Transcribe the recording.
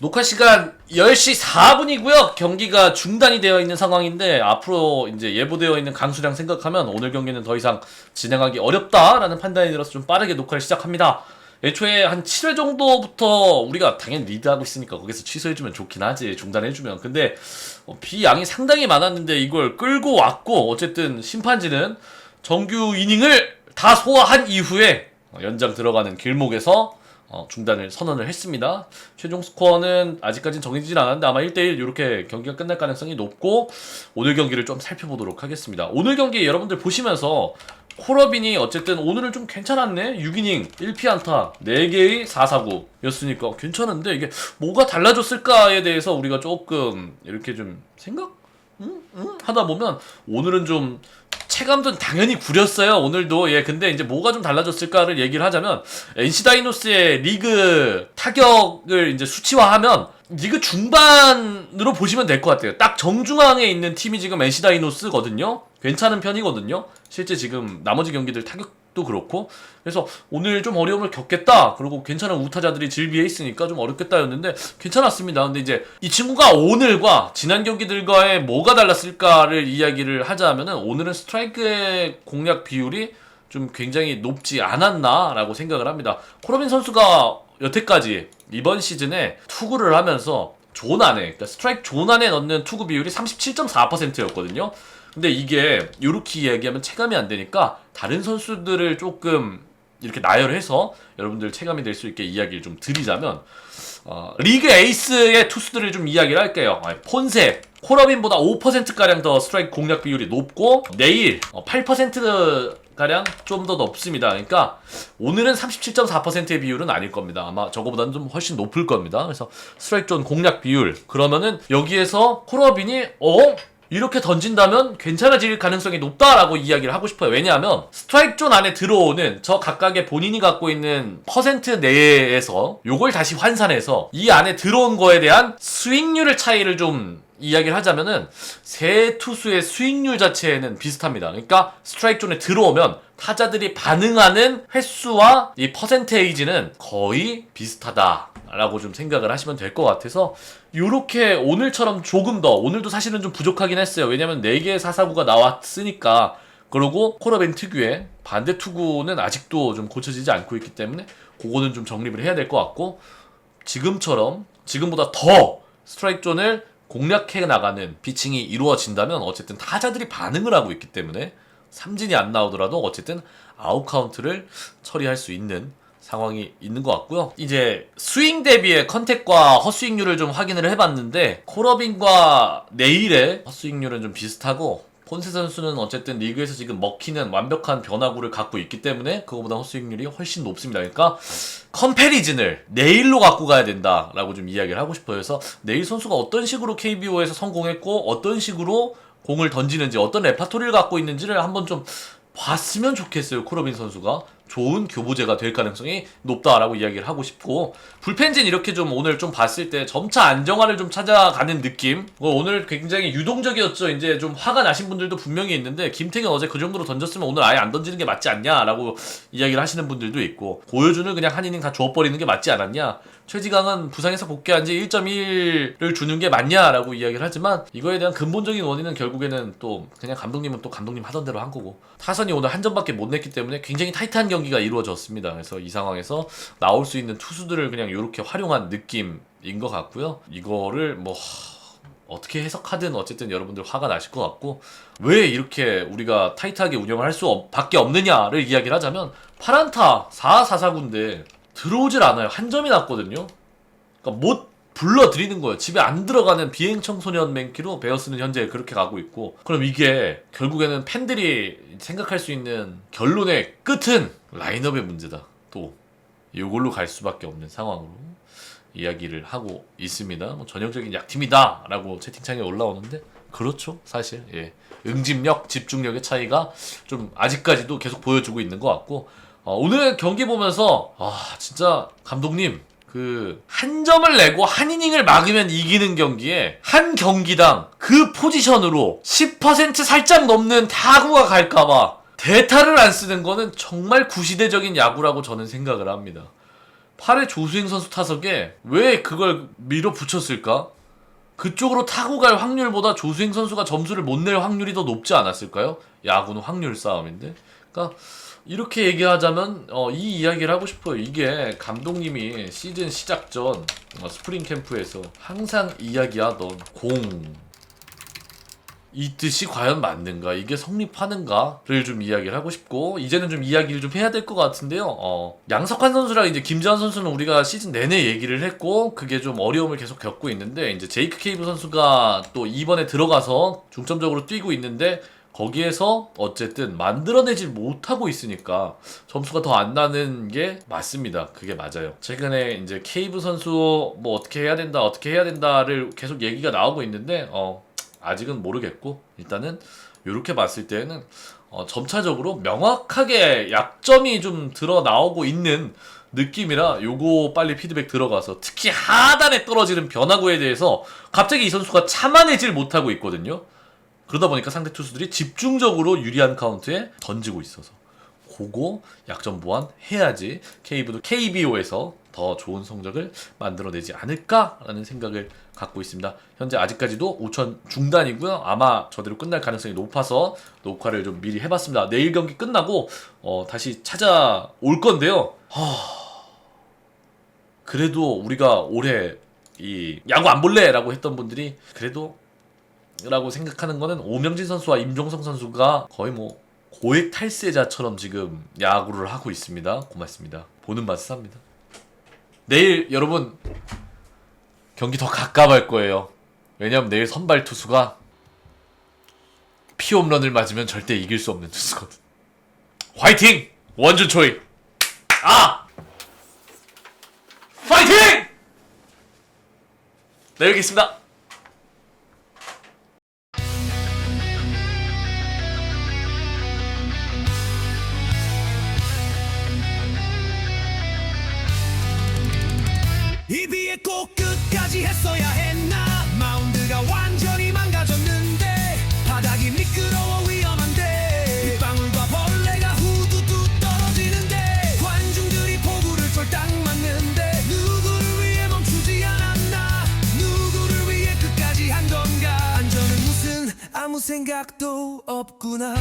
녹화 시간 10시 4분이고요. 경기가 중단이 되어 있는 상황인데 앞으로 이제 예보되어 있는 강수량 생각하면 오늘 경기는 더 이상 진행하기 어렵다라는 판단이 들어서 좀 빠르게 녹화를 시작합니다. 애초에 한 7회 정도부터 우리가 당연히 리드하고 있으니까 거기서 취소해주면 좋긴 하지, 중단해주면. 근데 비양이 상당히 많았는데 이걸 끌고 왔고, 어쨌든 심판진은 정규 이닝을 다 소화한 이후에 연장 들어가는 길목에서 중단을 선언을 했습니다. 최종 스코어는 아직까지는 정해지진 않았는데 아마 1대1 이렇게 경기가 끝날 가능성이 높고, 오늘 경기를 좀 살펴보도록 하겠습니다. 오늘 경기 여러분들 보시면서 코러빈이 어쨌든 오늘은 좀 괜찮았네. 6이닝 1피안타 4개의 4사구 였으니까 괜찮은데 이게 뭐가 달라졌을까에 대해서 우리가 조금 이렇게 좀 생각? 하다 보면 오늘은 좀 체감도 당연히 구렸어요. 오늘도. 예, 근데 이제 뭐가 좀 달라졌을까를 얘기를 하자면, NC 다이노스의 리그 타격을 이제 수치화하면 리그 중반으로 보시면 될 것 같아요. 딱 정중앙에 있는 팀이 지금 NC 다이노스거든요. 괜찮은 편이거든요. 실제 지금 나머지 경기들 타격도 그렇고. 그래서 오늘 좀 어려움을 겪겠다. 그리고 괜찮은 우타자들이 질비해 있으니까 좀 어렵겠다였는데 괜찮았습니다. 근데 이제 이 친구가 오늘과 지난 경기들과의 뭐가 달랐을까를 이야기를 하자면은, 오늘은 스트라이크의 공략 비율이 좀 굉장히 높지 않았나라고 생각을 합니다. 코러빈 선수가 여태까지 이번 시즌에 투구를 하면서 존 안에, 그러니까 스트라이크 존 안에 넣는 투구 비율이 37.4%였거든요. 근데 이게 요렇게 이야기하면 체감이 안 되니까 다른 선수들을 조금 이렇게 나열해서 여러분들 체감이 될 수 있게 이야기를 좀 드리자면, 리그 에이스의 투수들을 좀 이야기를 할게요. 폰세, 코러빈보다 5%가량 더 스트라이크 공략 비율이 높고, 내일 8%가량 좀 더 높습니다. 그러니까 오늘은 37.4%의 비율은 아닐 겁니다. 아마 저거보다는 좀 훨씬 높을 겁니다. 그래서 스트라이크 존 공략 비율, 그러면은 여기에서 코러빈이 이렇게 던진다면 괜찮아질 가능성이 높다라고 이야기를 하고 싶어요. 왜냐하면 스트라이크 존 안에 들어오는 저 각각의 본인이 갖고 있는 퍼센트 내에서 요걸 다시 환산해서 이 안에 들어온 거에 대한 스윙률의 차이를 좀 이야기를 하자면은, 세 투수의 스윙률 자체는 비슷합니다. 그러니까 스트라이크 존에 들어오면 타자들이 반응하는 횟수와 이 퍼센테이지는 거의 비슷하다 라고 좀 생각을 하시면 될 것 같아서, 요렇게 오늘처럼 조금 더, 오늘도 사실은 좀 부족하긴 했어요. 왜냐면 4개의 4사구가 나왔으니까. 그리고 코러빈 특유의 반대 투구는 아직도 좀 고쳐지지 않고 있기 때문에 그거는 좀 정립을 해야 될 것 같고, 지금처럼 지금보다 더 스트라이크 존을 공략해 나가는 피칭이 이루어진다면 어쨌든 타자들이 반응을 하고 있기 때문에 삼진이 안 나오더라도 어쨌든 아웃 카운트를 처리할 수 있는 상황이 있는 것 같고요. 이제 스윙 대비의 컨택과 헛스윙률을 좀 확인을 해봤는데, 코러빈과 네일의 헛스윙률은 좀 비슷하고, 폰세 선수는 어쨌든 리그에서 지금 먹히는 완벽한 변화구를 갖고 있기 때문에 그거보다 헛스윙률이 훨씬 높습니다. 그러니까 컴패리즌을 네일로 갖고 가야 된다라고 좀 이야기를 하고 싶어요. 그래서 네일 선수가 어떤 식으로 KBO에서 성공했고 어떤 식으로 공을 던지는지, 어떤 레파토리를 갖고 있는지를 한번 좀 봤으면 좋겠어요. 코러빈 선수가 좋은 교보제가 될 가능성이 높다라고 이야기를 하고 싶고, 불펜진 이렇게 좀 오늘 좀 봤을 때 점차 안정화를 좀 찾아가는 느낌. 오늘 굉장히 유동적이었죠. 이제 좀 화가 나신 분들도 분명히 있는데, 김태균 어제 그 정도로 던졌으면 오늘 아예 안 던지는 게 맞지 않냐라고 이야기를 하시는 분들도 있고, 고효준을 그냥 한 이닝 다 주워버리는 게 맞지 않았냐, 최지강은 부상에서 복귀한 지 1.1을 주는 게 맞냐라고 이야기를 하지만, 이거에 대한 근본적인 원인은 결국에는 또 그냥 감독님은 또 감독님 하던 대로 한 거고, 타선이 오늘 한 점밖에 못 냈기 때문에 굉장히 타이트한 경기가 이루어졌습니다. 그래서 이 상황에서 나올 수 있는 투수들을 그냥 이렇게 활용한 느낌인 것 같고요. 이거를 뭐 어떻게 해석하든 어쨌든 여러분들 화가 나실 것 같고, 왜 이렇게 우리가 타이트하게 운영을 할 수 밖에 없느냐를 이야기를 하자면, 8안타 4사구인데 들어오질 않아요. 한 점이 났거든요. 그러니까 못 불러들이는 거예요. 집에 안 들어가는 비행 청소년 맨키로 베어스는 현재 그렇게 가고 있고, 그럼 이게 결국에는 팬들이 생각할 수 있는 결론의 끝은 라인업의 문제다. 또 이걸로 갈 수밖에 없는 상황으로 이야기를 하고 있습니다. 뭐 전형적인 약팀이다 라고 채팅창에 올라오는데, 그렇죠. 사실 응집력, 집중력의 차이가 좀 아직까지도 계속 보여주고 있는 것 같고, 오늘 경기 보면서 진짜 감독님, 한 점을 내고 한 이닝을 막으면 이기는 경기에 한 경기당 그 포지션으로 10% 살짝 넘는 타구가 갈까봐 대타를 안 쓰는 거는 정말 구시대적인 야구라고 저는 생각을 합니다. 8회 조수행 선수 타석에 왜 그걸 밀어붙였을까? 그쪽으로 타고 갈 확률보다 조수행 선수가 점수를 못 낼 확률이 더 높지 않았을까요? 야구는 확률 싸움인데. 그러니까 이렇게 얘기하자면 이 이야기를 하고 싶어요. 이게 감독님이 시즌 시작 전 스프링 캠프에서 항상 이야기하던 공, 이 뜻이 과연 맞는가? 이게 성립하는가를 좀 이야기를 하고 싶고, 이제는 좀 이야기를 좀 해야 될 것 같은데요. 양석환 선수랑 이제 김지환 선수는 우리가 시즌 내내 얘기를 했고, 그게 좀 어려움을 계속 겪고 있는데, 이제 제이크 케이브 선수가 또 이번에 들어가서 중점적으로 뛰고 있는데, 거기에서 어쨌든 만들어내질 못하고 있으니까 점수가 더 안 나는 게 맞습니다. 그게 맞아요. 최근에 이제 케이브 선수 뭐 어떻게 해야 된다를 계속 얘기가 나오고 있는데, 아직은 모르겠고, 일단은 이렇게 봤을 때는 점차적으로 명확하게 약점이 좀 드러나오고 있는 느낌이라 요거 빨리 피드백 들어가서, 특히 하단에 떨어지는 변화구에 대해서 갑자기 이 선수가 참아내질 못하고 있거든요. 그러다 보니까 상대 투수들이 집중적으로 유리한 카운트에 던지고 있어서 그거 약점 보완해야지 KB도 KBO에서 더 좋은 성적을 만들어내지 않을까라는 생각을 갖고 있습니다. 현재 아직까지도 5천 중단이고요. 아마 저대로 끝날 가능성이 높아서 녹화를 좀 미리 해봤습니다. 내일 경기 끝나고 다시 찾아올 건데요. 그래도 우리가 올해 이 야구 안 볼래라고 했던 분들이 그래도 라고 생각하는 거는 오명진 선수와 임종성 선수가 거의 뭐 고액 탈세자처럼 지금 야구를 하고 있습니다. 고맙습니다. 보는 맛이 삽니다. 내일 여러분 경기 더 가까워할 거예요. 왜냐면 내일 선발 투수가 피홈런을 맞으면 절대 이길 수 없는 투수거든. 화이팅! 원준초이! 파이팅! 네, 여기 있습니다. 이 비에 꼭 끝까지 했어야 했나. 마운드가 완전히 망가졌는데 바닥이 미끄러워 위험한데 빗방울과 벌레가 후두두 떨어지는데 관중들이 포구를 쫄딱 맞는데 누구를 위해 멈추지 않았나. 누구를 위해 끝까지 한 건가. 안전은 무슨 아무 생각도 없구나.